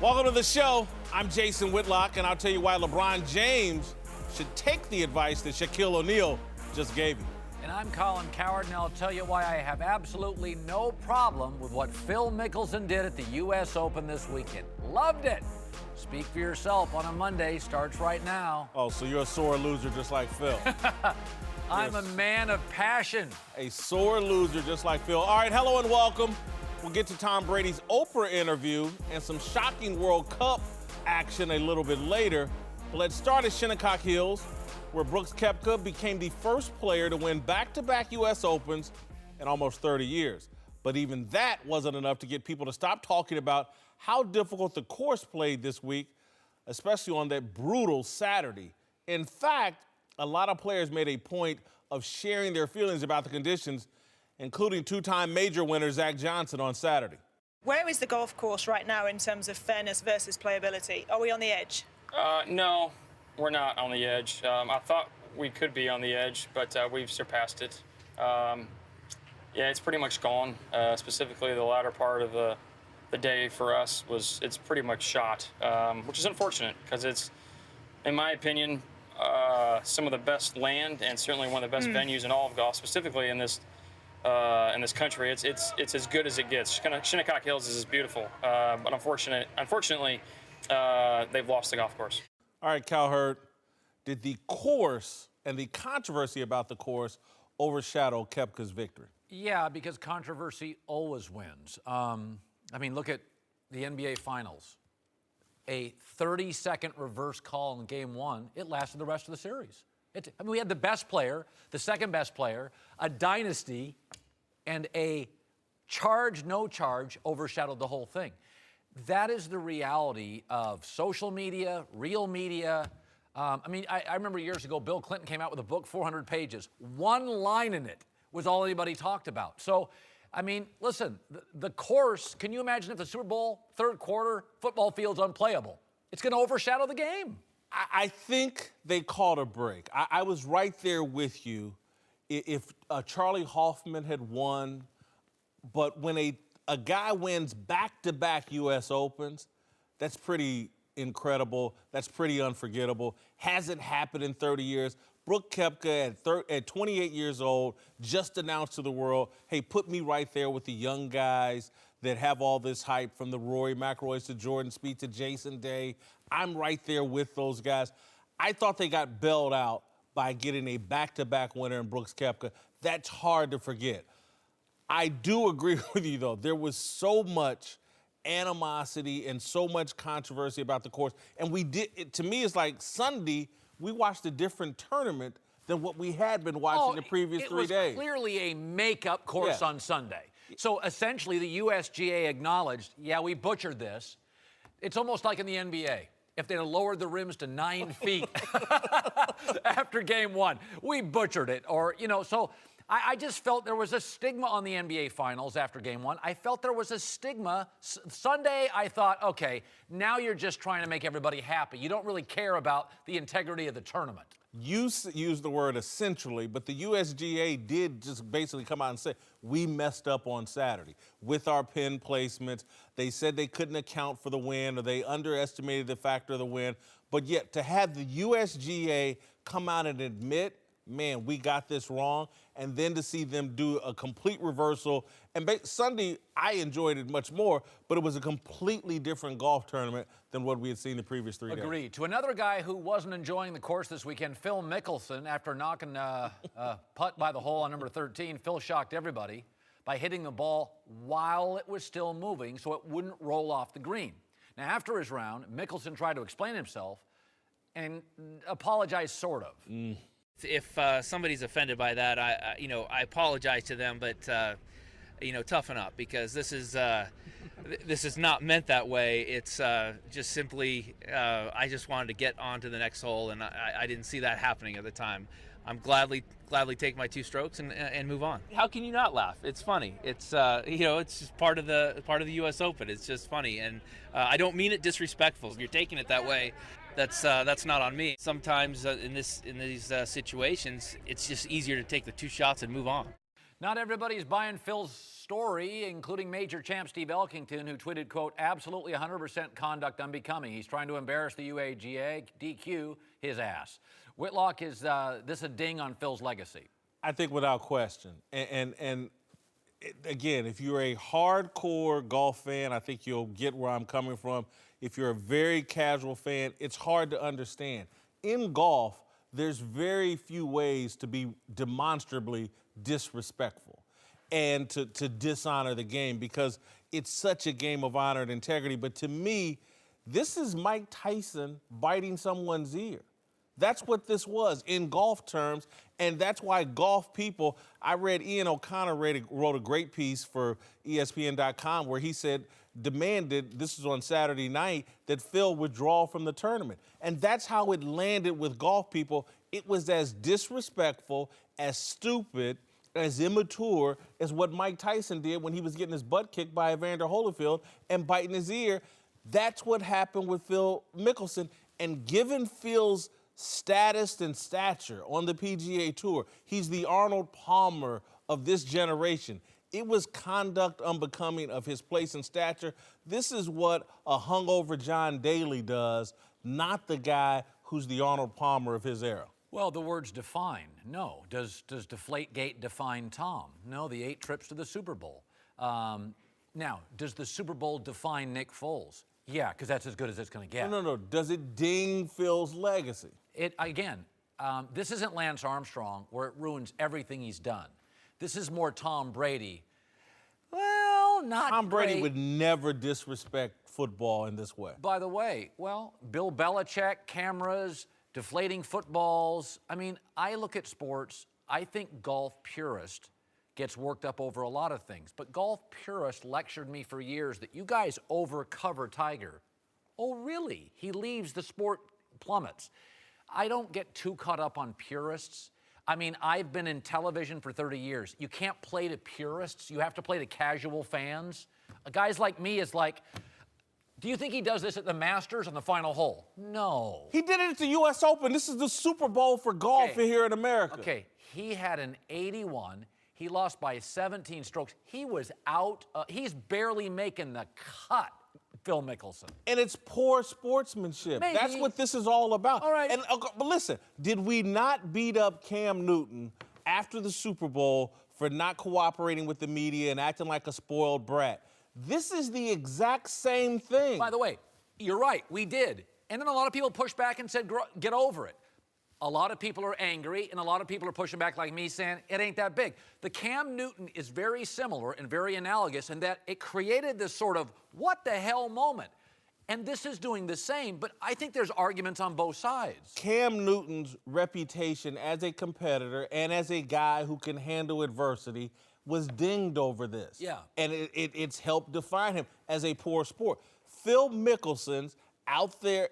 Welcome to the show. I'm Jason Whitlock, and I'll tell you why LeBron James should take the advice that Shaquille O'Neal just gave him. And I'm Cowherd, and I'll tell you why I have absolutely no problem with what Phil Mickelson did at the U.S. Open this weekend. Loved it. Speak for yourself on a Monday starts right now. Oh, so you're a sore loser just like Phil. I'm a man of passion. A sore loser just like Phil. All right, hello and welcome. We'll get to Tom Brady's Oprah interview and some shocking World Cup action a little bit later. But let's start at Shinnecock Hills, where Brooks Koepka became the first player to win back-to-back U.S. Opens in almost 30 years. But even that wasn't enough to get people to stop talking about how difficult the course played this week, especially on that brutal Saturday. In fact, a lot of players made a point of sharing their feelings about the conditions, including two-time major winner Zach Johnson on Saturday. Where is the golf course right now in terms of fairness versus playability? Are we on the edge? No, we're not on the edge. I thought we could be on the edge, but we've surpassed it. Yeah, it's pretty much gone. Specifically, the latter part of the day for us it's pretty much shot, which is unfortunate because it's, in my opinion, some of the best land and certainly one of the best venues in all of golf, specifically in this country. It's as good as it gets. Shinnecock Hills is beautiful, but unfortunately, they've lost the golf course. All right, Cowherd, did the course and the controversy about the course overshadow Koepka's victory? Yeah, because controversy always wins. I mean, look at the NBA Finals. A 30-second reverse call in Game 1, it lasted the rest of the series. We had the best player, the second best player, a dynasty, and a charge, no charge overshadowed the whole thing. That is the reality of social media, real media. I remember years ago, Bill Clinton came out with a book, 400 pages. One line in it was all anybody talked about. So, I mean, listen, the course, can you imagine if the Super Bowl third quarter football field's unplayable? It's going to overshadow the game. I think they called a break. I was right there with you. If Charlie Hoffman had won, but when a guy wins back-to-back U.S. Opens, that's pretty incredible. That's pretty unforgettable. Hasn't happened in 30 years. Brooks Koepka at 28 years old just announced to the world, hey, put me right there with the young guys that have all this hype, from the Rory McIlroys to Jordan Spieth to Jason Day. I'm right there with those guys. I thought they got bailed out by getting a back-to-back winner in Brooks Koepka. That's hard to forget. I do agree with you, though. There was so much animosity and so much controversy about the course. And to me, it's like Sunday, we watched a different tournament than what we had been watching the previous 3 days. It was clearly a make-up course on Sunday. So essentially, the USGA acknowledged, yeah, we butchered this. It's almost like in the NBA. If they'd have lowered the rims to 9 feet after Game 1, we butchered it. Or, so I just felt there was a stigma on the NBA Finals after Game 1. I felt there was a stigma. Sunday, I thought, okay, now you're just trying to make everybody happy. You don't really care about the integrity of the tournament. You used the word essentially, but the USGA did just basically come out and say, we messed up on Saturday with our pin placements. They said they couldn't account for the wind, or they underestimated the factor of the wind. But yet to have the USGA come out and admit, man, we got this wrong, and then to see them do a complete reversal. And Sunday, I enjoyed it much more, but it was a completely different golf tournament than what we had seen the previous 3 days. Agreed. To another guy who wasn't enjoying the course this weekend, Phil Mickelson, after knocking a putt by the hole on number 13, Phil shocked everybody by hitting the ball while it was still moving so it wouldn't roll off the green. Now, after his round, Mickelson tried to explain himself and apologized sort of. If somebody's offended by that, I apologize to them, but toughen up, because this is not meant that way. It's just simply I just wanted to get on to the next hole, and I didn't see that happening at the time. I'm gladly take my 2 strokes and move on. How can you not laugh? It's funny. It's it's just part of the U.S. Open. It's just funny, and I don't mean it disrespectful. If you're taking it that way, that's not on me. Sometimes in these situations, it's just easier to take the 2 shots and move on. Not everybody's buying Phil's story, including Major Champ Steve Elkington, who tweeted, quote, absolutely 100% conduct unbecoming. He's trying to embarrass the UAGA, DQ his ass. Whitlock, is this a ding on Phil's legacy? I think without question. And again, if you're a hardcore golf fan, I think you'll get where I'm coming from. If you're a very casual fan, it's hard to understand. In golf, there's very few ways to be demonstrably disrespectful and to dishonor the game, because it's such a game of honor and integrity. But to me, this is Mike Tyson biting someone's ear. That's what this was in golf terms, and that's why golf people, I read Ian O'Connor wrote a great piece for ESPN.com where he demanded, this was on Saturday night, that Phil withdraw from the tournament. And that's how it landed with golf people. It was as disrespectful, as stupid, as immature as what Mike Tyson did when he was getting his butt kicked by Evander Holyfield and biting his ear. That's what happened with Phil Mickelson. And given Phil's status and stature on the PGA Tour, he's the Arnold Palmer of this generation. It was conduct unbecoming of his place and stature. This is what a hungover John Daly does, not the guy who's the Arnold Palmer of his era. Well, the words define. No. Does Deflategate define Tom? No, the 8 trips to the Super Bowl. Now, does the Super Bowl define Nick Foles? Yeah, because that's as good as it's going to get. No. Does it ding Phil's legacy? This isn't Lance Armstrong where it ruins everything he's done. This is more Tom Brady. Well, not Tom Brady great. would never disrespect football in this way. By the way, Bill Belichick, cameras, deflating footballs. I mean, I look at sports, I think golf purist gets worked up over a lot of things. But golf purist lectured me for years that you guys overcover Tiger. Oh, really? He leaves, the sport plummets. I don't get too caught up on purists. I mean, I've been in television for 30 years. You can't play to purists. You have to play to casual fans. Guys like me is like, do you think he does this at the Masters on the final hole? No. He did it at the U.S. Open. This is the Super Bowl for golf here in America. Okay, he had an 81. He lost by 17 strokes. He was out. He's barely making the cut, Phil Mickelson. And it's poor sportsmanship. Maybe. That's what this is all about. All right. But listen, did we not beat up Cam Newton after the Super Bowl for not cooperating with the media and acting like a spoiled brat? This is the exact same thing. By the way, you're right, we did. And then a lot of people pushed back and said, get over it. A lot of people are angry, and a lot of people are pushing back like me, saying it ain't that big. The Cam Newton is very similar and very analogous in that it created this sort of what the hell moment. And this is doing the same, but I think there's arguments on both sides. Cam Newton's reputation as a competitor and as a guy who can handle adversity was dinged over this. Yeah. And it's helped define him as a poor sport. Phil Mickelson's out there,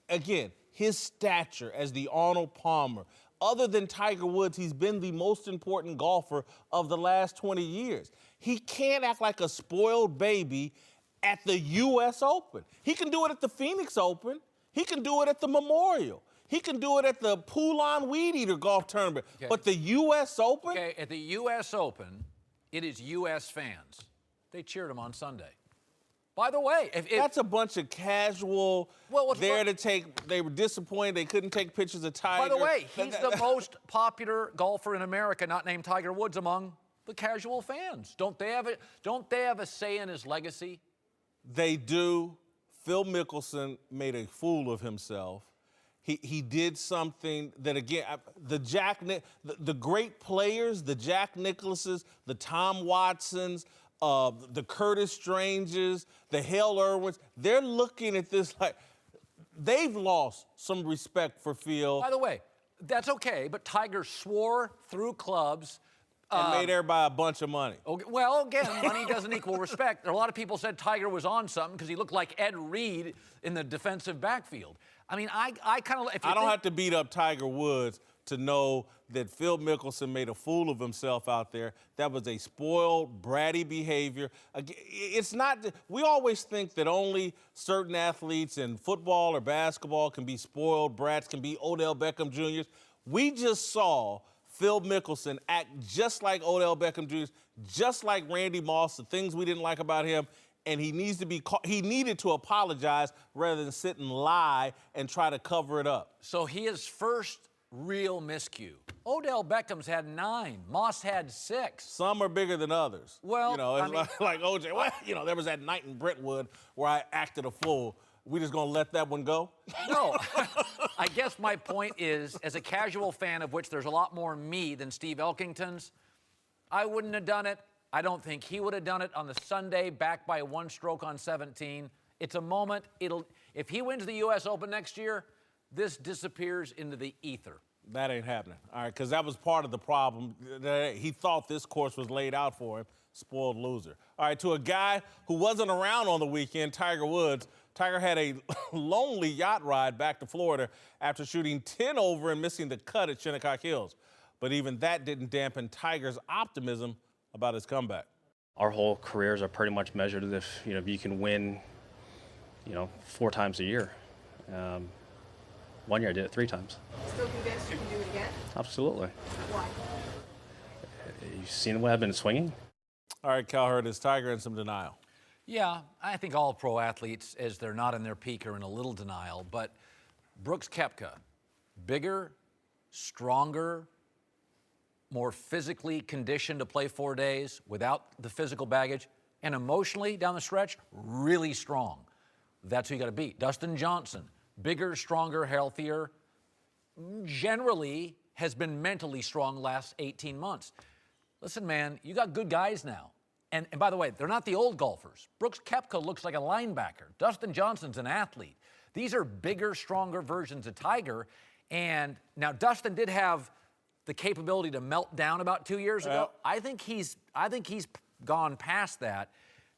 again, his stature as the Arnold Palmer. Other than Tiger Woods, he's been the most important golfer of the last 20 years. He can't act like a spoiled baby at the U.S. Open. He can do it at the Phoenix Open. He can do it at the Memorial. He can do it at the Poulon Weed Eater golf tournament. Okay. But the U.S. Open? Okay, at the U.S. Open, it is U.S. fans. They cheered him on Sunday. By the way, that's a bunch of casual they were disappointed they couldn't take pictures of Tiger. By the way, he's the most popular golfer in America, not named Tiger Woods, among the casual fans. Don't they have a say in his legacy? They do. Phil Mickelson made a fool of himself. He did something that, again, the great players, the Jack Nicklauses, the Tom Watsons, the Curtis Strangers, the Hale Irwins, they're looking at this like they've lost some respect for Phil. By the way, that's okay, but Tiger swore through clubs. And made everybody a bunch of money. Okay, well, again, money doesn't equal respect. A lot of people said Tiger was on something because he looked like Ed Reed in the defensive backfield. I mean, I kind of... I don't have to beat up Tiger Woods to know that Phil Mickelson made a fool of himself out there. That was a spoiled, bratty behavior. It's not... We always think that only certain athletes in football or basketball can be spoiled brats, can be Odell Beckham Jr. We just saw Phil Mickelson act just like Odell Beckham Jr., just like Randy Moss, the things we didn't like about him, and he needed to apologize rather than sit and lie and try to cover it up. So his first real miscue. Odell Beckham's had 9. Moss had 6. Some are bigger than others. Well, you know, it's like OJ. Well, you know, there was that night in Brentwood where I acted a fool. We just gonna let that one go? No. I guess my point is, as a casual fan of which there's a lot more me than Steve Elkington's, I wouldn't have done it. I don't think he would have done it on the Sunday, back by 1 stroke on 17. It's a moment. If he wins the U.S. Open next year, this disappears into the ether. That ain't happening. All right, because that was part of the problem. He thought this course was laid out for him. Spoiled loser. All right, to a guy who wasn't around on the weekend, Tiger Woods. Tiger had a lonely yacht ride back to Florida after shooting 10 over and missing the cut at Shinnecock Hills. But even that didn't dampen Tiger's optimism about his comeback. Our whole careers are pretty much measured if you can win, 4 times a year. 1 year I did it 3 times. Still convinced you can do it again? Absolutely. Why? You've seen the way I've been swinging? All right, Cowherd, is Tiger in some denial? Yeah, I think all pro athletes, as they're not in their peak, are in a little denial. But Brooks Koepka, bigger, stronger, more physically conditioned to play 4 days without the physical baggage, and emotionally down the stretch, really strong. That's who you got to beat. Dustin Johnson, bigger, stronger, healthier, generally has been mentally strong the last 18 months. Listen, man, you got good guys now. And by the way, they're not the old golfers. Brooks Koepka looks like a linebacker. Dustin Johnson's an athlete. These are bigger, stronger versions of Tiger. And now Dustin did have the capability to melt down about 2 years ago. I think he's gone past that.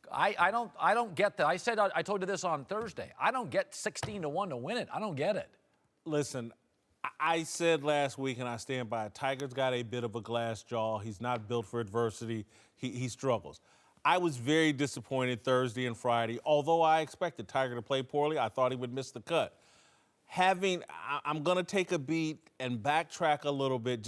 I don't get that. I told you this on Thursday. I don't get 16-1 to win it. I don't get it. Listen, I said last week, and I stand by it, Tiger's got a bit of a glass jaw. He's not built for adversity. He struggles. I was very disappointed Thursday and Friday. Although I expected Tiger to play poorly, I thought he would miss the cut. I'm going to take a beat and backtrack a little bit.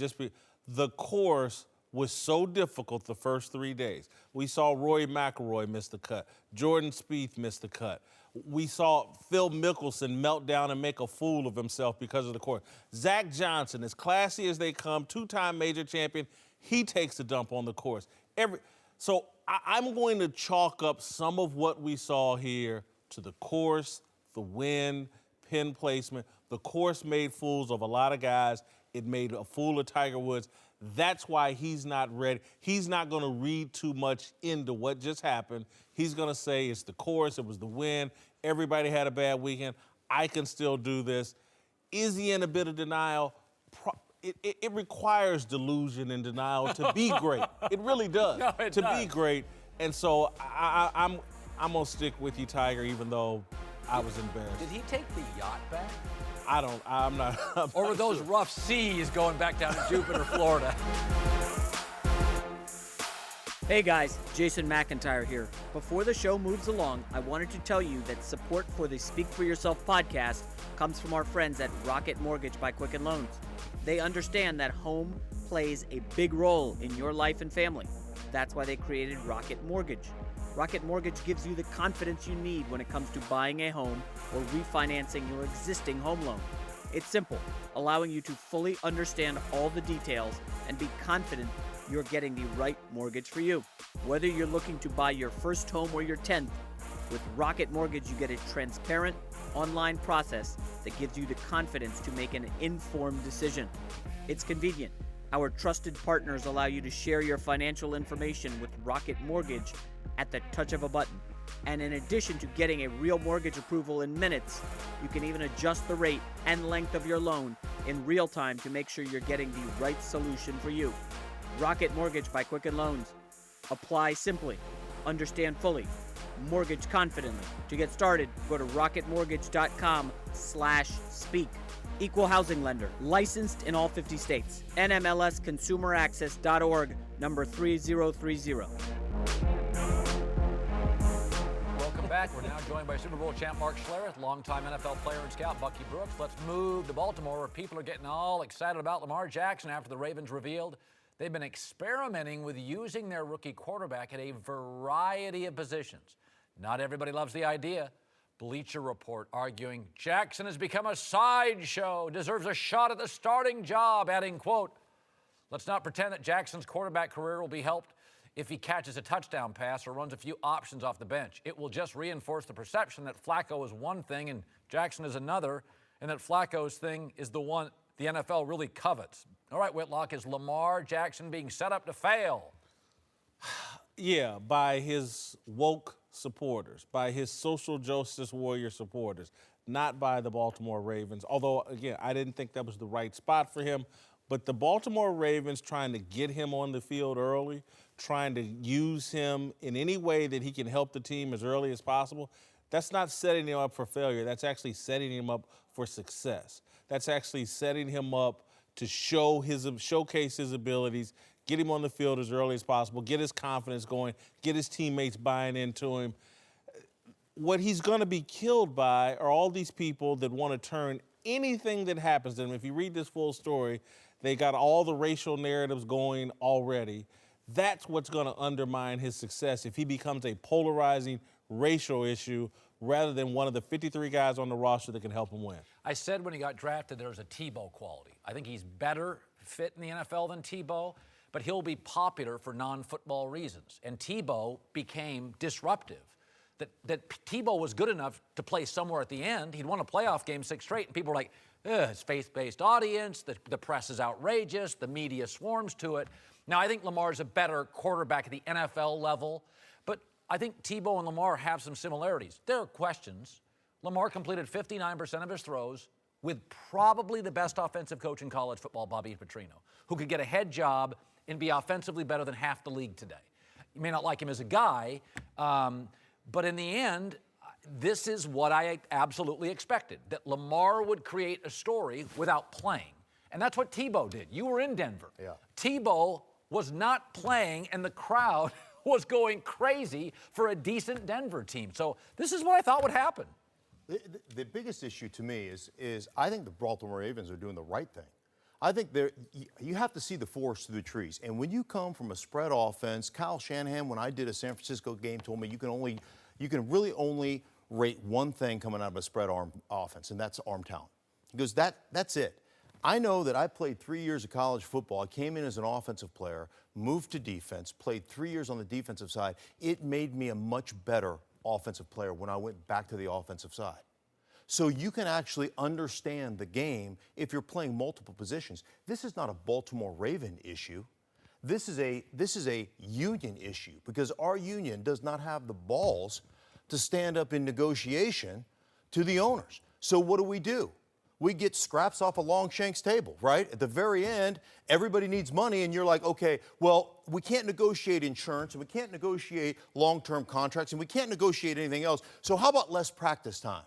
The course was so difficult the first 3 days. We saw Rory McIlroy miss the cut. Jordan Spieth miss the cut. We saw Phil Mickelson melt down and make a fool of himself because of the course. Zach Johnson, as classy as they come, 2-time major champion, he takes a dump on the course. So I'm going to chalk up some of what we saw here to the course, the wind, pin placement. The course made fools of a lot of guys. It made a fool of Tiger Woods. That's why he's not ready. He's not going to read too much into what just happened. He's going to say it's the course, it was the wind, everybody had a bad weekend. I can still do this. Is he in a bit of denial? It requires delusion and denial to be great. It really does. No, it does. Be great. And so I'm going to stick with you, Tiger, even though I was embarrassed. Did he take the yacht back? I'm not. Or were those rough seas going back down to Jupiter, Florida? Hey guys, Jason McIntyre here. Before the show moves along, I wanted to tell you that support for the Speak for Yourself podcast comes from our friends at Rocket Mortgage by Quicken Loans. They understand that home plays a big role in your life and family. That's why they created Rocket Mortgage. Rocket Mortgage gives you the confidence you need when it comes to buying a home or refinancing your existing home loan. It's simple, allowing you to fully understand all the details and be confident you're getting the right mortgage for you. Whether you're looking to buy your first home or your 10th, with Rocket Mortgage you get a transparent online process that gives you the confidence to make an informed decision. It's convenient. Our trusted partners allow you to share your financial information with Rocket Mortgage at the touch of a button. And in addition to getting a real mortgage approval in minutes, you can even adjust the rate and length of your loan in real time to make sure you're getting the right solution for you. Rocket Mortgage by Quicken Loans. Apply simply. Understand fully. Mortgage confidently. To get started, go to rocketmortgage.com/speak. Equal housing lender. Licensed in all 50 states. NMLSconsumeraccess.org, number 3030. Welcome back. back. We're now joined by Super Bowl champ Mark Schlereth, longtime NFL player and scout Bucky Brooks. Let's move to Baltimore, where people are getting all excited about Lamar Jackson after the Ravens revealed they've been experimenting with using their rookie quarterback at a variety of positions. Not everybody loves the idea. Bleacher Report arguing Jackson has become a sideshow, deserves a shot at the starting job, adding, quote, let's not pretend that Jackson's quarterback career will be helped if he catches a touchdown pass or runs a few options off the bench. It will just reinforce the perception that Flacco is one thing and Jackson is another, and that Flacco's thing is the one the NFL really covets. All right, Whitlock, is Lamar Jackson being set up to fail? Yeah, by his woke supporters, by his social justice warrior supporters, not by the Baltimore Ravens. Although, again, I didn't think that was the right spot for him. But the Baltimore Ravens trying to get him on the field early, trying to use him in any way that he can help the team as early as possible, that's not setting him up for failure. That's actually setting him up for success. That's actually setting him up to showcase his abilities, get him on the field as early as possible, get his confidence going, get his teammates buying into him. What he's going to be killed by are all these people that want to turn anything that happens to him. If you read this full story, they got all the racial narratives going already. That's what's going to undermine his success if he becomes a polarizing racial issue rather than one of the 53 guys on the roster that can help him win. I said when he got drafted there's a Tebow quality. I think he's better fit in the NFL than Tebow, but he'll be popular for non-football reasons. And Tebow became disruptive. That Tebow was good enough to play somewhere at the end. He'd won a playoff game 6 straight, and people were like, it's faith-based audience, the press is outrageous, the media swarms to it. Now, I think Lamar's a better quarterback at the NFL level, but I think Tebow and Lamar have some similarities. There are questions. Lamar completed 59% of his throws with probably the best offensive coach in college football, Bobby Petrino, who could get a head job and be offensively better than half the league today. You may not like him as a guy, but in the end, this is what I absolutely expected, that Lamar would create a story without playing. And that's what Tebow did. You were in Denver. Yeah. Tebow was not playing, and the crowd was going crazy for a decent Denver team. So this is what I thought would happen. The biggest issue to me is I think the Baltimore Ravens are doing the right thing. I think you have to see the forest through the trees. And when you come from a spread offense, Kyle Shanahan, when I did a San Francisco game, told me you can really only rate one thing coming out of a spread arm offense, and that's arm talent. He goes, that's it. I know that I played 3 years of college football. I came in as an offensive player, moved to defense, played 3 years on the defensive side. It made me a much better offensive player when I went back to the offensive side. So you can actually understand the game if you're playing multiple positions. This is not a Baltimore Raven issue. This is a union issue because our union does not have the balls to stand up in negotiation to the owners. So what do? We get scraps off a Longshanks table, right? At the very end, everybody needs money, and you're like, okay, well, we can't negotiate insurance, and we can't negotiate long-term contracts, and we can't negotiate anything else. So how about less practice time?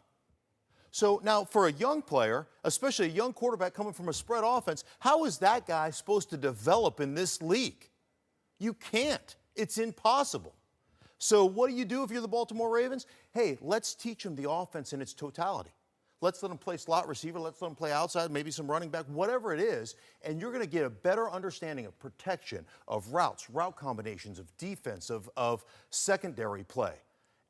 So now for a young player, especially a young quarterback coming from a spread offense, how is that guy supposed to develop in this league? You can't. It's impossible. So what do you do if you're the Baltimore Ravens? Hey, let's teach them the offense in its totality. Let's let them play slot receiver. Let's let them play outside, maybe some running back, whatever it is. And you're going to get a better understanding of protection, of routes, route combinations, of defense, of secondary play.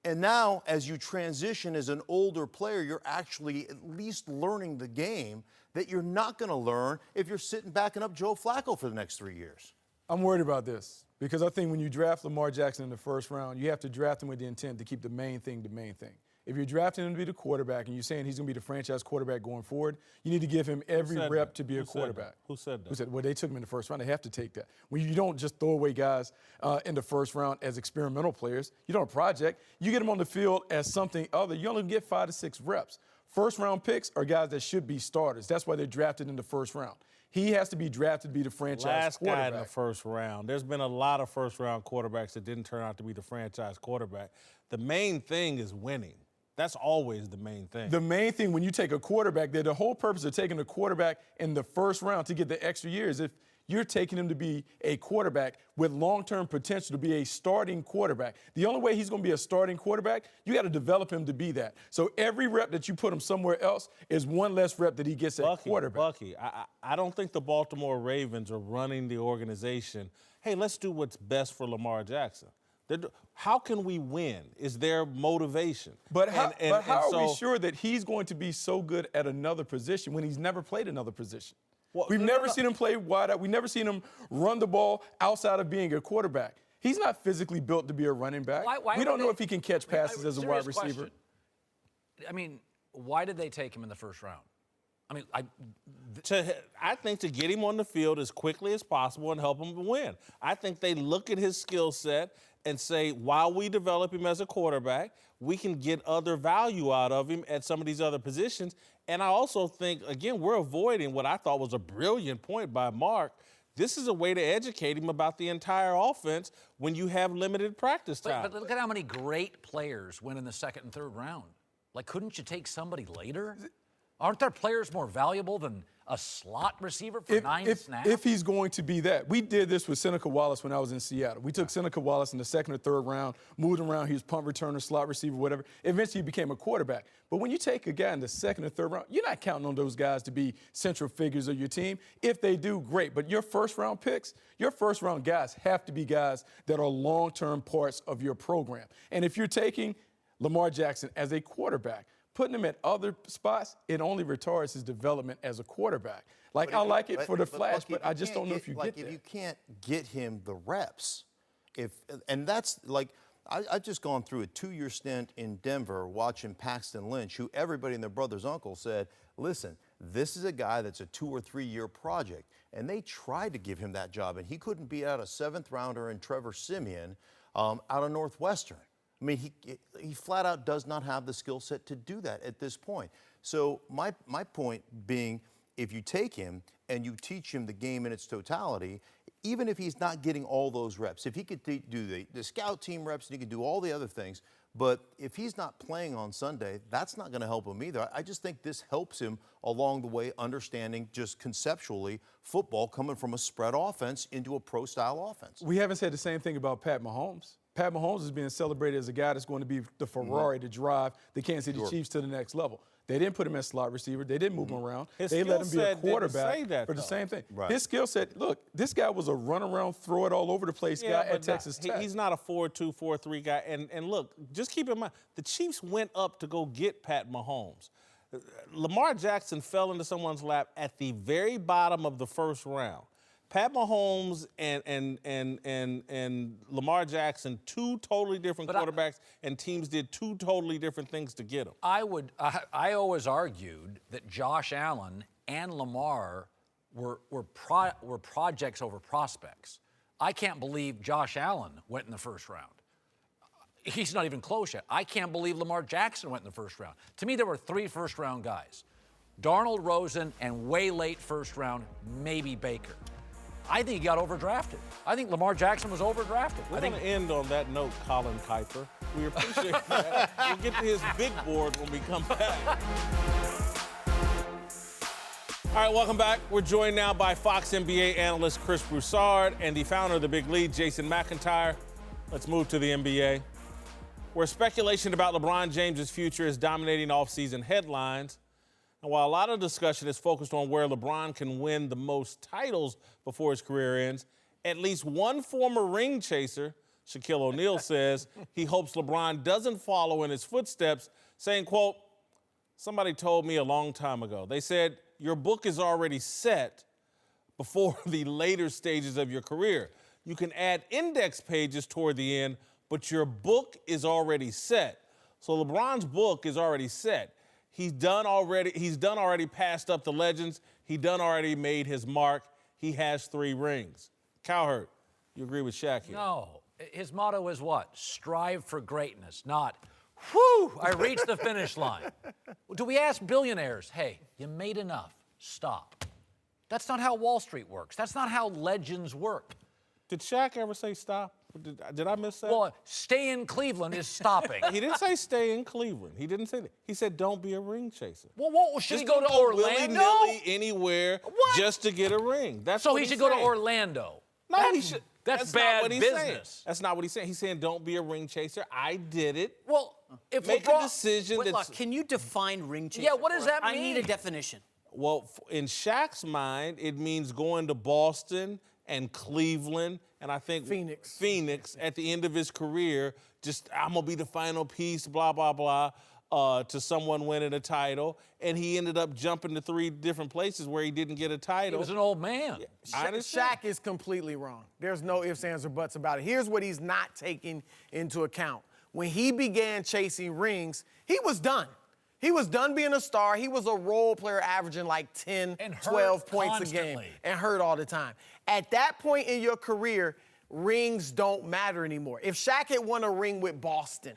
And now, as you transition as an older player, you're actually at least learning the game that you're not going to learn if you're sitting backing up Joe Flacco for the next 3 years. I'm worried about this because I think when you draft Lamar Jackson in the first round, you have to draft him with the intent to keep the main thing the main thing. If you're drafting him to be the quarterback and you're saying he's going to be the franchise quarterback going forward, you need to give him every rep to be a quarterback. Who said that? Well, they took him in the first round. They have to take that. When you don't just throw away guys in the first round as experimental players, you don't project. You get them on the field as something other. You only get 5 to 6 reps. First-round picks are guys that should be starters. That's why they're drafted in the first round. He has to be drafted to be the franchise quarterback. Last guy in the first round. There's been a lot of first-round quarterbacks that didn't turn out to be the franchise quarterback. The main thing is winning. That's always the main thing. The main thing when you take a quarterback, the whole purpose of taking a quarterback in the first round to get the extra years, if you're taking him to be a quarterback with long-term potential to be a starting quarterback. The only way he's going to be a starting quarterback, you got to develop him to be that. So every rep that you put him somewhere else is one less rep that he gets at quarterback. Bucky, I don't think the Baltimore Ravens are running the organization. Hey, let's do what's best for Lamar Jackson. How can we win? Is their motivation? But how are we sure that he's going to be so good at another position when he's never played another position? Well, We've never seen him play wide out. We've never seen him run the ball outside of being a quarterback. He's not physically built to be a running back. We don't know if he can catch passes as a wide receiver. Question. I mean, why did they take him in the first round? I mean, I think to get him on the field as quickly as possible and help him win. I think they look at his skill set and say, while we develop him as a quarterback, we can get other value out of him at some of these other positions. And I also think, again, we're avoiding what I thought was a brilliant point by Mark. This is a way to educate him about the entire offense when you have limited practice time. But look at how many great players went in the second and third round. Like, couldn't you take somebody later? Aren't there players more valuable than a slot receiver for 9 snaps? If he's going to be that. We did this with Seneca Wallace when I was in Seattle. We took Seneca Wallace in the second or third round, moved him around. He was punt returner, slot receiver, whatever. Eventually, he became a quarterback. But when you take a guy in the second or third round, you're not counting on those guys to be central figures of your team. If they do, great. But your first-round picks, your first-round guys have to be guys that are long-term parts of your program. And if you're taking Lamar Jackson as a quarterback, putting him at other spots, it only retards his development as a quarterback. Like, I like it for the flash, but I just don't know if you get there. If you can't get him the reps, and that's like, I've just gone through a 2-year stint in Denver watching Paxton Lynch, who everybody and their brother's uncle said, listen, this is a guy that's a 2 or 3 year project. And they tried to give him that job, and he couldn't beat out a 7th rounder in Trevor Siemian out of Northwestern. I mean, he flat out does not have the skill set to do that at this point. So my point being, if you take him and you teach him the game in its totality, even if he's not getting all those reps, if he could do the scout team reps and he could do all the other things, but if he's not playing on Sunday, that's not going to help him either. I just think this helps him along the way, understanding just conceptually football coming from a spread offense into a pro-style offense. We haven't said the same thing about Pat Mahomes. Pat Mahomes is being celebrated as a guy that's going to be the Ferrari to drive the Kansas City Chiefs to the next level. They didn't put him as slot receiver. They didn't move him around. They let him be a quarterback for the same thing. Right. His skill set, look, this guy was a run-around, throw-it-all-over-the-place guy at Texas Tech. He's not a 4-2, 4-3 guy. And look, just keep in mind, the Chiefs went up to go get Pat Mahomes. Lamar Jackson fell into someone's lap at the very bottom of the first round. Pat Mahomes and Lamar Jackson, 2 totally different quarterbacks, and teams did 2 totally different things to get them. I always argued that Josh Allen and Lamar were projects over prospects. I can't believe Josh Allen went in the first round. He's not even close yet. I can't believe Lamar Jackson went in the first round. To me, there were 3 first-round guys. Darnold, Rosen, and way late first round, maybe Baker. I think he got overdrafted. I think Lamar Jackson was overdrafted. We're going to end on that note, Colin Kuiper. We appreciate that. We'll get to his big board when we come back. All right, welcome back. We're joined now by Fox NBA analyst Chris Broussard and the founder of The Big Lead, Jason McIntyre. Let's move to the NBA, where speculation about LeBron James' future is dominating offseason headlines. And while a lot of discussion is focused on where LeBron can win the most titles before his career ends, at least one former ring chaser, Shaquille O'Neal, says he hopes LeBron doesn't follow in his footsteps, saying, quote, somebody told me a long time ago, they said, your book is already set before the later stages of your career. You can add index pages toward the end, but your book is already set. So LeBron's book is already set. He's done already passed up the legends. He done already made his mark. He has 3 rings. Cowherd, you agree with Shaq here? No. His motto is what? Strive for greatness, not, whew, I reached the finish line. Do we ask billionaires, hey, you made enough, stop? That's not how Wall Street works. That's not how legends work. Did Shaq ever say stop? Did I miss that? Well, stay in Cleveland is stopping. He didn't say stay in Cleveland. He didn't say that. He said don't be a ring chaser. Well, what, should he go to don't Orlando? willy-nilly anywhere just to get a ring. That's So what he should he's go to saying. Orlando. No, he should. That's not bad what he's business. saying. That's not what he's saying. He's saying don't be a ring chaser. I did it. Well, if Make LeBron, a decision Whitlock, that's... can you define ring chaser? Yeah, what does that I need mean? a definition. Well, in Shaq's mind, it means going to Boston and Cleveland, and I think Phoenix at the end of his career, just, I'm going to be the final piece, blah, blah, blah, to someone winning a title. And he ended up jumping to 3 different places where he didn't get a title. He was an old man. Yeah, I understand. Shaq is completely wrong. There's no ifs, ands, or buts about it. Here's what he's not taking into account. When he began chasing rings, he was done. He was done being a star. He was a role player averaging like 10, 12 points a game and hurt all the time. At that point in your career, rings don't matter anymore. If Shaq had won a ring with Boston,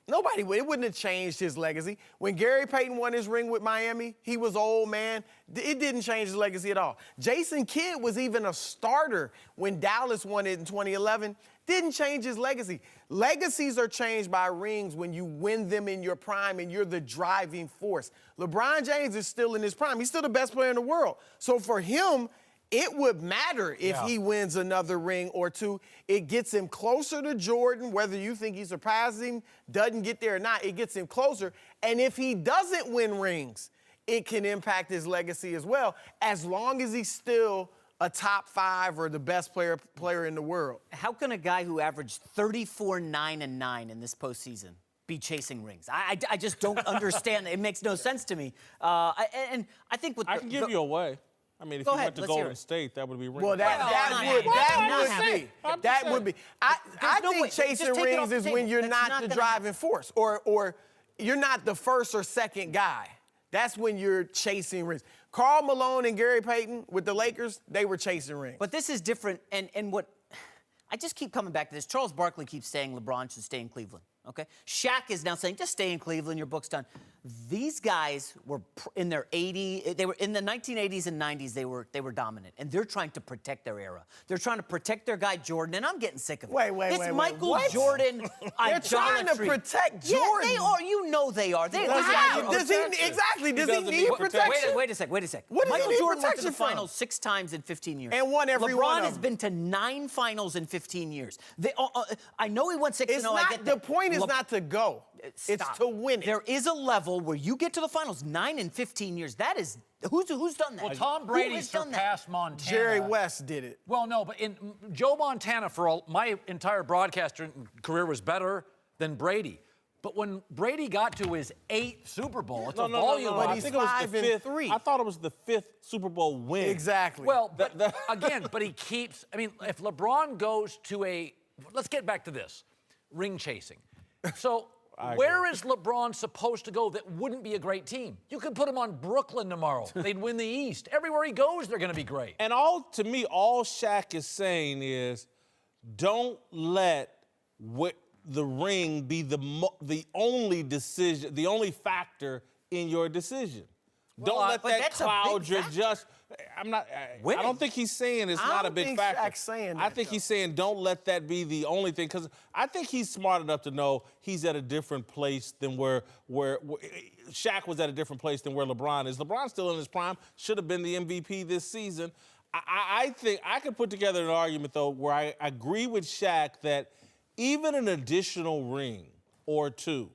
nobody would. It wouldn't have changed his legacy. When Gary Payton won his ring with Miami, he was old man. It didn't change his legacy at all. Jason Kidd was even a starter when Dallas won it in 2011. Didn't change his legacy. Legacies are changed by rings when you win them in your prime and you're the driving force. LeBron James is still in his prime. He's still the best player in the world. So for him, it would matter if he wins another ring or 2. It gets him closer to Jordan, whether you think he surpasses him, doesn't get there or not, it gets him closer. And if he doesn't win rings, it can impact his legacy as well, as long as he's still a top 5 or the best player in the world. How can a guy who averaged 34, 9, and 9 in this postseason be chasing rings? I just don't understand. It makes no sense to me. And I think with I can give you a way. I mean, if Go you ahead, went to let's hear Golden it. State, that would be ring. Well, that would be. I no think way. chasing Just take it off rings the is table. when you're That's not not the gonna driving force, or you're not the first or second guy. That's when you're chasing rings. Karl Malone and Gary Payton with the Lakers, they were chasing rings. But this is different, and what I just keep coming back to this. Charles Barkley keeps saying LeBron should stay in Cleveland. Okay, Shaq is now saying just stay in Cleveland. Your book's done. These guys were in their 80s. They were in the 1980s and 90s. They were dominant, and they're trying to protect their era. They're trying to protect their guy Jordan, and I'm getting sick of it. Wait, Michael what? Jordan. They're trying to idolatry. protect Yeah, Jordan. they are. You know they are. They How? Does he need protection? Wait a sec. What does he Michael need Jordan went to protection the from? finals 6 times in 15 years. And won every LeBron one of has them. been to 9 finals in 15 years. I know he won 6-0. It's I not, get the that. point is not to go. It's Stop. to win it. There is a level where you get to the finals 9 in 15 years. That is who's done that? Well, Tom Who Brady has done that? surpassed Montana. Jerry West did it. Well, no, but Joe Montana for my entire broadcaster career was better than Brady. But when Brady got to his 8th Super Bowl, it's a volume. But I he's think it was 5 the and 5th. 3. I thought it was the 5th Super Bowl win. Exactly. Well, but again, but he keeps. I mean, if LeBron goes to let's get back to this, ring chasing. So. Where is LeBron supposed to go that wouldn't be a great team? You could put him on Brooklyn tomorrow. They'd win the East. Everywhere he goes, they're going to be great. And to me, all Shaq is saying is, don't let the ring be the only decision, the only factor in your decision. Don't let that cloud your just. I'm not. I don't think he's saying it's not a big factor. Shaq's saying I think he's saying don't let that be the only thing, because I think he's smart enough to know he's at a different place than where Shaq was at a different place than where LeBron is. LeBron's still in his prime. Should have been the MVP this season. I think I could put together an argument though where I agree with Shaq that even an additional ring or 2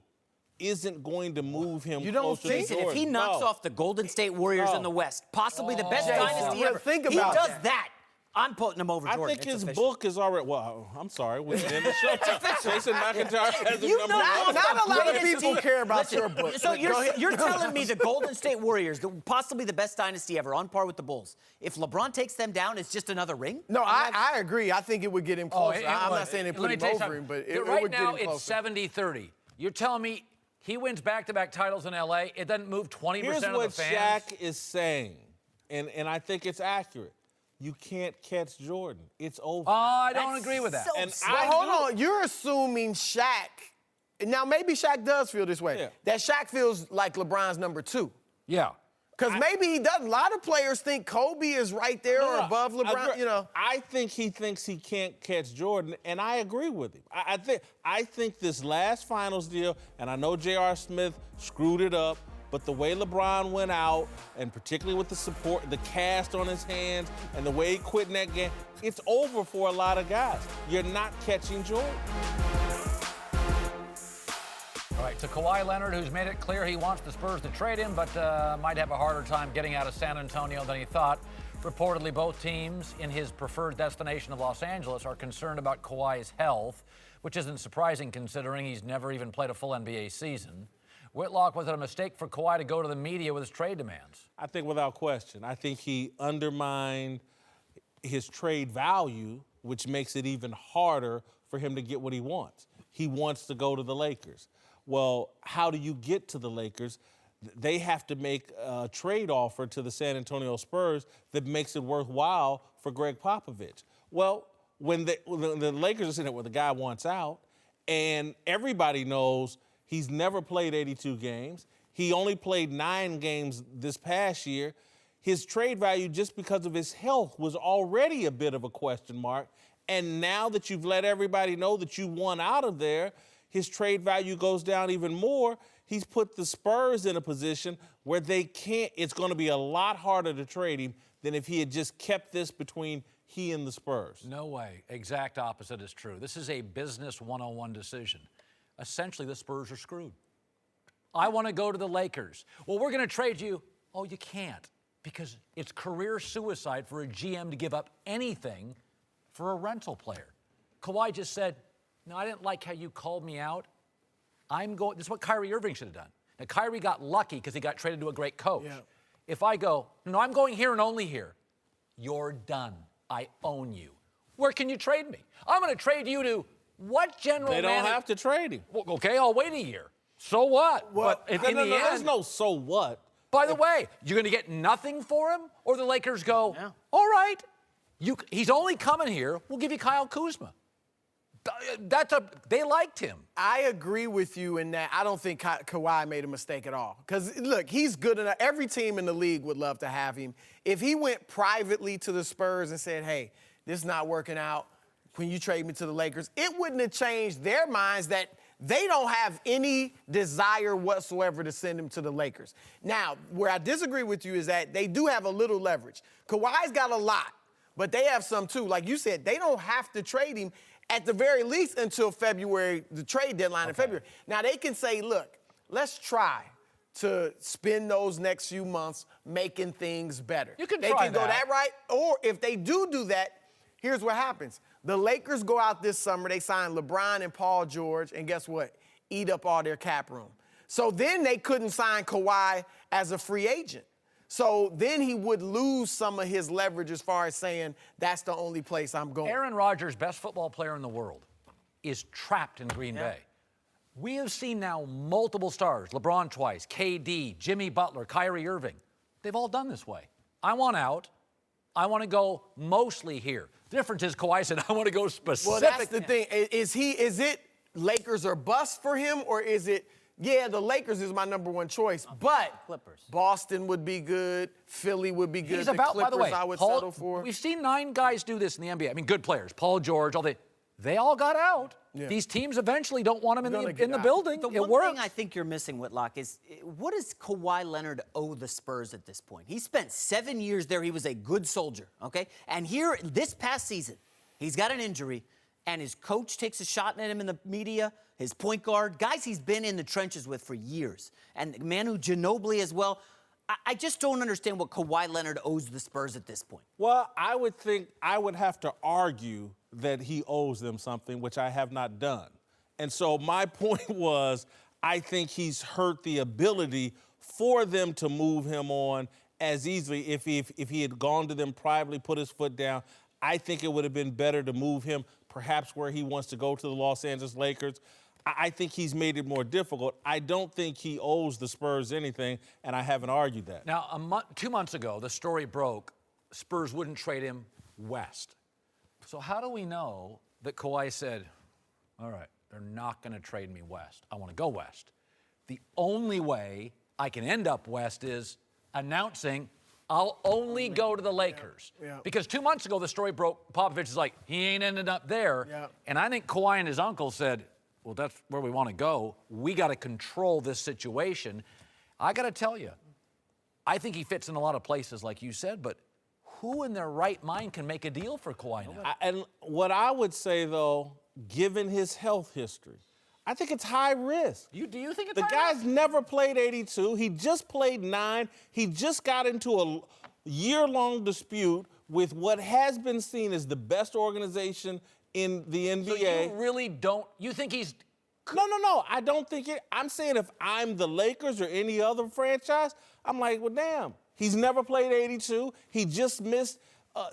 isn't going to move him closer to Jordan. If he knocks off the Golden State Warriors in the West, possibly the best dynasty ever, think he about does that. that. I'm putting him over Jordan. I think It's his official. book is already. Well, I'm sorry. We're in the show. Jason McIntyre has his number one. Not a lot of Greatest people team. care about Listen, your book. So but go ahead. you're telling me the Golden State Warriors, possibly the best dynasty ever, on par with the Bulls. If LeBron takes them down, it's just another ring? No, I agree. I think it would get him closer. I'm would. not saying it Let me put tell him you over him, something. but it right would now get him it's closer. 70-30. You're telling me he wins back-to-back titles in L.A., it doesn't move 20% Here's of the what fans? Shaq is saying, and I think it's accurate. You can't catch Jordan. It's over. I don't agree with that. so And sad. But hold on, you're assuming Shaq. Now maybe Shaq does feel this way. Yeah. That Shaq feels like LeBron's number 2. Yeah. Because maybe he doesn't. A lot of players think Kobe is right there or above LeBron, you know. I think he thinks he can't catch Jordan, and I agree with him. I think this last finals deal, and I know J.R. Smith screwed it up, but the way LeBron went out, and particularly with the support, the cast on his hands, and the way he quit in that game, it's over for a lot of guys. You're not catching Jordan. All right, to Kawhi Leonard, who's made it clear he wants the Spurs to trade him, but might have a harder time getting out of San Antonio than he thought. Reportedly, both teams in his preferred destination of Los Angeles are concerned about Kawhi's health, which isn't surprising considering he's never even played a full NBA season. Whitlock, was it a mistake for Kawhi to go to the media with his trade demands? I think without question. I think he undermined his trade value, which makes it even harder for him to get what he wants. He wants to go to the Lakers. Well, how do you get to the Lakers? They have to make a trade offer to the San Antonio Spurs that makes it worthwhile for Greg Popovich. Well, when the Lakers are sitting there where the guy wants out, and everybody knows he's never played 82 games. He only played 9 games this past year. His trade value, just because of his health, was already a bit of a question mark. And now that you've let everybody know that you won out of there, his trade value goes down even more. He's put the Spurs in a position where they can't, it's going to be a lot harder to trade him than if he had just kept this between he and the Spurs. No way. Exact opposite is true. This is a business 101 decision. Essentially, the Spurs are screwed. I want to go to the Lakers. Well, we're going to trade you. Oh, you can't, because it's career suicide for a GM to give up anything for a rental player. Kawhi just said, no, I didn't like how you called me out. This is what Kyrie Irving should have done. Now, Kyrie got lucky because he got traded to a great coach. Yeah. If I go, no, I'm going here and only here, you're done. I own you. Where can you trade me? I'm going to trade you to what general manager? They don't have to trade him. Well, okay, I'll wait a year. So what? But in the end, there's no so what. By the way, you're going to get nothing for him? Or the Lakers go, all right, he's only coming here. We'll give you Kyle Kuzma. They liked him. I agree with you in that I don't think Kawhi made a mistake at all. Because, look, he's good enough. Every team in the league would love to have him. If he went privately to the Spurs and said, hey, this is not working out, when you trade me to the Lakers, it wouldn't have changed their minds that they don't have any desire whatsoever to send him to the Lakers. Now, where I disagree with you is that they do have a little leverage. Kawhi's got a lot, but they have some too. Like you said, they don't have to trade him at the very least until February, the trade deadline in February. Now, they can say, look, let's try to spend those next few months making things better. You can They try can go that right. Or if they do that, here's what happens. The Lakers go out this summer, they sign LeBron and Paul George, and guess what? Eat up all their cap room. So then they couldn't sign Kawhi as a free agent. So then he would lose some of his leverage as far as saying, that's the only place I'm going. Aaron Rodgers, best football player in the world, is trapped in Green Bay. We have seen now multiple stars, LeBron twice, KD, Jimmy Butler, Kyrie Irving. They've all done this way. I want out. I want to go mostly here. The difference is Kawhi said, I want to go specific. Well, that's the thing. Is it Lakers or bust for him, or is it, yeah, the Lakers is my number one choice, but Clippers. Boston would be good, Philly would be good. He's about, Clippers, by the way, I would settle for. We've seen 9 guys do this in the NBA. I mean, good players. Paul George, they all got out. Yeah. These teams eventually don't want him in the building. The one thing I think you're missing, Whitlock, is what does Kawhi Leonard owe the Spurs at this point? He spent 7 years there. He was a good soldier, okay? And here, this past season, he's got an injury, and his coach takes a shot at him in the media, his point guard, guys he's been in the trenches with for years, and Manu Ginobili as well. I just don't understand what Kawhi Leonard owes the Spurs at this point. Well, I would have to argue that he owes them something, which I have not done. And so my point was, I think he's hurt the ability for them to move him on as easily. If he had gone to them privately, put his foot down, I think it would have been better to move him perhaps where he wants to go to the Los Angeles Lakers. I think he's made it more difficult. I don't think he owes the Spurs anything, and I haven't argued that. Now, 2 months ago, the story broke, Spurs wouldn't trade him west. So how do we know that Kawhi said, all right, they're not going to trade me west. I want to go west. The only way I can end up west is announcing, I'll only go to the Lakers. Yeah. Because 2 months ago, the story broke. Popovich is like, he ain't ended up there. Yeah. And I think Kawhi and his uncle said, well, that's where we want to go. We got to control this situation. I got to tell you, I think he fits in a lot of places, like you said, but who in their right mind can make a deal for Kawhi now? And what I would say, though, given his health history, I think it's high risk. Do you think it's The high guy's risk? never played 82. He just played 9. He just got into a year-long dispute with what has been seen as the best organization in the NBA. So you really don't, you think he's... No. I don't think it. I'm saying if I'm the Lakers or any other franchise, I'm like, well, damn. He's never played 82. He just missed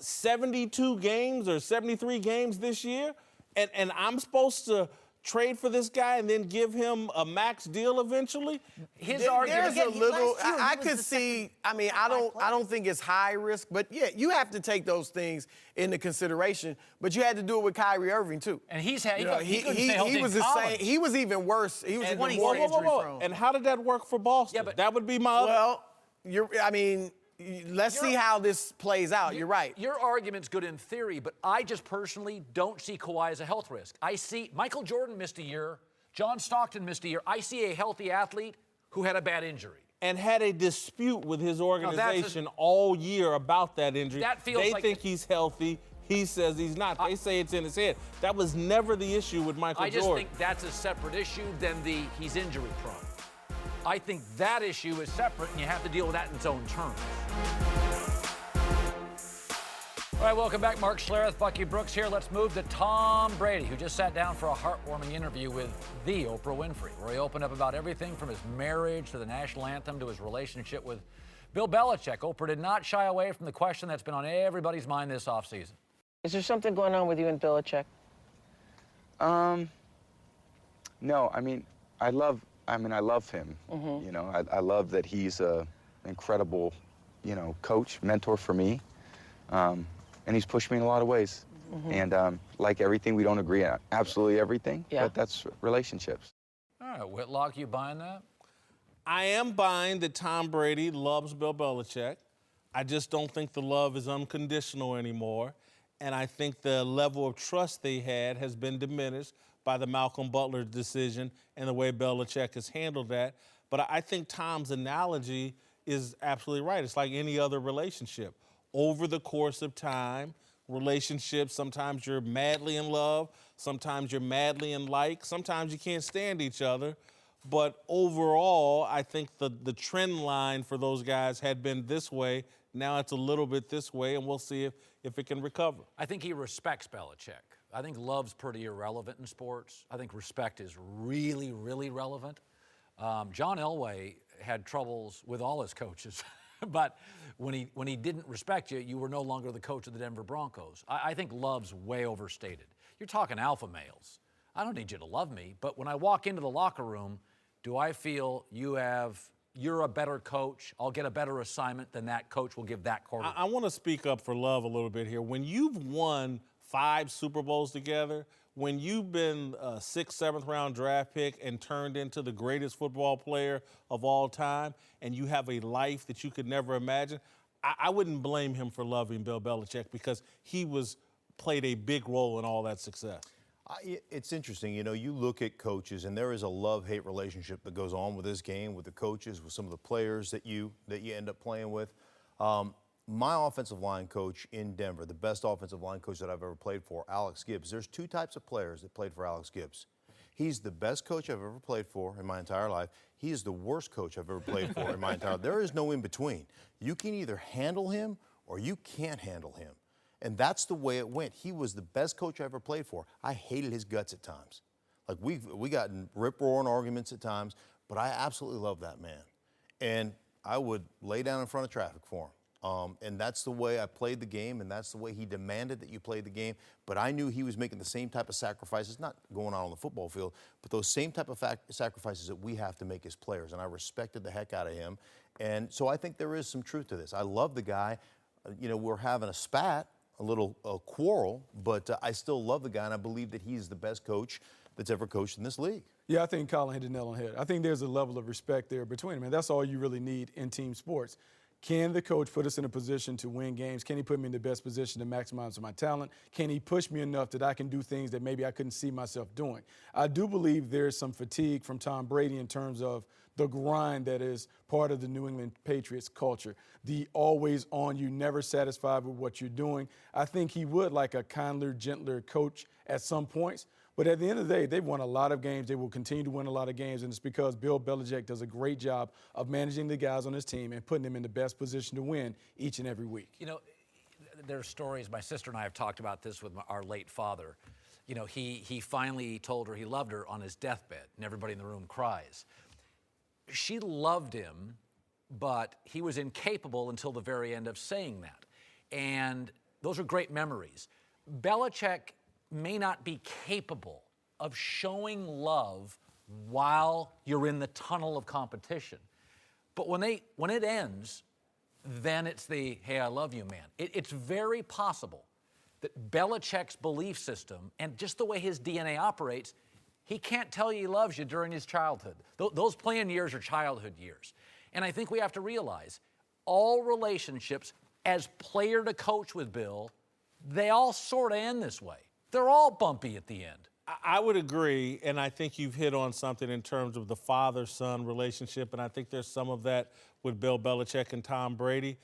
72 games or 73 games this year. And I'm supposed to trade for this guy and then give him a max deal eventually? His argument... There's a little... I could see... I mean, I don't think it's high risk, but yeah, you have to take those things into consideration. But you had to do it with Kyrie Irving, too. And he couldn't stay he healthy was in the college. same. He was even worse. He was even more injury prone. And how did that work for Boston? Yeah, but- that would be my other... Well, let's see how this plays out. You're right. Your argument's good in theory, but I just personally don't see Kawhi as a health risk. I see Michael Jordan missed a year. John Stockton missed a year. I see a healthy athlete who had a bad injury. And had a dispute with his organization all year about that injury. That feels they like think he's healthy. He says he's not. They say it's in his head. That was never the issue with Michael I just Jordan. think that's a separate issue than he's injury prone. I think that issue is separate, and you have to deal with that in its own terms. All right, welcome back. Mark Schlereth, Bucky Brooks here. Let's move to Tom Brady, who just sat down for a heartwarming interview with the Oprah Winfrey, where he opened up about everything from his marriage to the national anthem to his relationship with Bill Belichick. Oprah did not shy away from the question that's been on everybody's mind this offseason. Is there something going on with you and Belichick? No, I love him. You know, I love that he's an incredible, coach, mentor for me. And he's pushed me in a lot of ways. And like everything, we don't agree on absolutely everything, but that's relationships. All right, Whitlock, you buying that? I am buying that Tom Brady loves Bill Belichick. I just don't think the love is unconditional anymore. And I think the level of trust they had has been diminished by the Malcolm Butler decision and the way Belichick has handled that. But I think Tom's analogy is absolutely right. It's like any other relationship. Over the course of time, relationships, sometimes you're madly in love, sometimes you're madly in like, sometimes you can't stand each other. But overall, I think the trend line for those guys had been this way. Now it's a little bit this way, and we'll see if it can recover. I think he respects Belichick. I think love's pretty irrelevant in sports. I think respect is really, really relevant. John Elway had troubles with all his coaches. But when he didn't respect you, you were no longer the coach of the Denver Broncos. I think love's way overstated. You're talking alpha males. I don't need you to love me, but when I walk into the locker room, do I feel you're a better coach, I'll get a better assignment than that coach will give that quarterback? I want to speak up for Love a little bit here. When you've won 5 Super Bowls together, when you've been a 6th, 7th round draft pick and turned into the greatest football player of all time, and you have a life that you could never imagine, I wouldn't blame him for loving Bill Belichick because he played a big role in all that success. It's interesting, you look at coaches, and there is a love-hate relationship that goes on with this game, with the coaches, with some of the players that you end up playing with. My offensive line coach in Denver, the best offensive line coach that I've ever played for, Alex Gibbs. There's 2 types of players that played for Alex Gibbs. He's the best coach I've ever played for in my entire life. He is the worst coach I've ever played for in my entire life. There is no in between. You can either handle him or you can't handle him. And that's the way it went. He was the best coach I ever played for. I hated his guts at times. Like we got in rip-roaring arguments at times, but I absolutely love that man. And I would lay down in front of traffic for him. And that's the way I played the game, and that's the way he demanded that you play the game. But I knew he was making the same type of sacrifices, not going on the football field, but those same type of sacrifices that we have to make as players. And I respected the heck out of him. And so I think there is some truth to this. I love the guy. We're having a spat, a little quarrel, but I still love the guy, and I believe that he's the best coach that's ever coached in this league. Yeah, I think Colin hit the nail on the head. I think there's a level of respect there between them, and that's all you really need in team sports. Can the coach put us in a position to win games? Can he put me in the best position to maximize my talent? Can he push me enough that I can do things that maybe I couldn't see myself doing? I do believe there's some fatigue from Tom Brady in terms of the grind that is part of the New England Patriots culture. The always on, you never satisfied with what you're doing. I think he would like a kinder, gentler coach at some points. But at the end of the day, they've won a lot of games. They will continue to win a lot of games, and it's because Bill Belichick does a great job of managing the guys on his team and putting them in the best position to win each and every week. You know, there are stories. My sister and I have talked about this with our late father. You know, he finally told her he loved her on his deathbed, and everybody in the room cries. She loved him, but he was incapable until the very end of saying that. And those are great memories. Belichick may not be capable of showing love while you're in the tunnel of competition. But when it ends, then it's the, hey, I love you, man. It's very possible that Belichick's belief system and just the way his DNA operates, he can't tell you he loves you during his childhood. Those playing years are childhood years. And I think we have to realize all relationships as player to coach with Bill, they all sort of end this way. They're all bumpy at the end. I would agree, and I think you've hit on something in terms of the father-son relationship, and I think there's some of that with Bill Belichick and Tom Brady.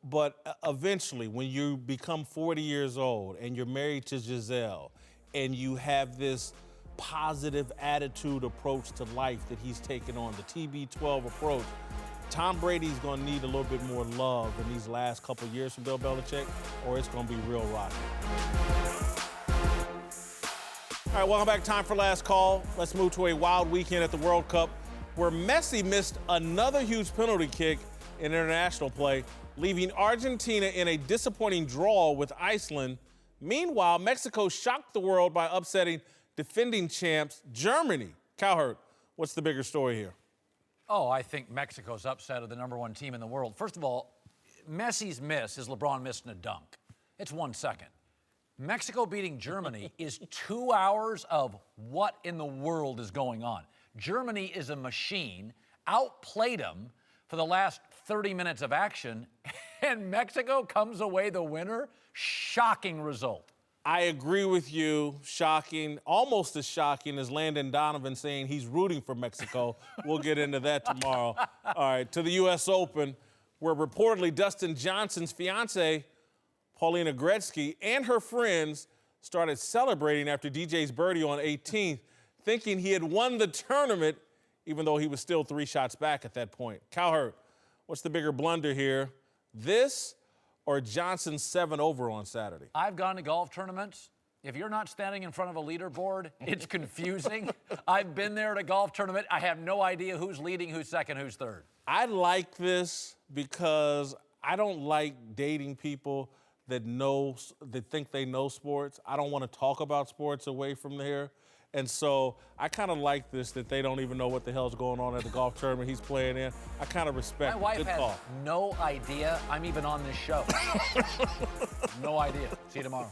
But eventually, when you become 40 years old and you're married to Giselle and you have this positive attitude approach to life that he's taken on, the TB12 approach, Tom Brady's going to need a little bit more love in these last couple of years from Bill Belichick, or it's going to be real rocky. All right, welcome back. Time for last call. Let's move to a wild weekend at the World Cup where Messi missed another huge penalty kick in international play, leaving Argentina in a disappointing draw with Iceland. Meanwhile, Mexico shocked the world by upsetting defending champs Germany. Cowherd, what's the bigger story here? Oh, I think Mexico's upset of the #1 team in the world. First of all, Messi's miss is LeBron missing a dunk. It's 1 second. Mexico beating Germany is 2 hours of what in the world is going on. Germany is a machine, outplayed them for the last 30 minutes of action, and Mexico comes away the winner. Shocking result. I agree with you. Shocking, almost as shocking as Landon Donovan saying he's rooting for Mexico. We'll get into that tomorrow. All right, to the U.S. Open, where reportedly Dustin Johnson's fiancée, Paulina Gretzky, and her friends started celebrating after DJ's birdie on 18th, thinking he had won the tournament, even though he was still 3 shots back at that point. Cowherd, what's the bigger blunder here? This or Johnson's 7-over on Saturday? I've gone to golf tournaments. If you're not standing in front of a leaderboard, it's confusing. I've been there at a golf tournament. I have no idea who's leading, who's second, who's third. I like this because I don't like dating people that think they know sports. I don't want to talk about sports away from here. And so I kind of like this, that they don't even know what the hell's going on at the golf tournament he's playing in. I kind of respect it. My wife Good has call. no idea I'm even on this show. No idea. See you tomorrow.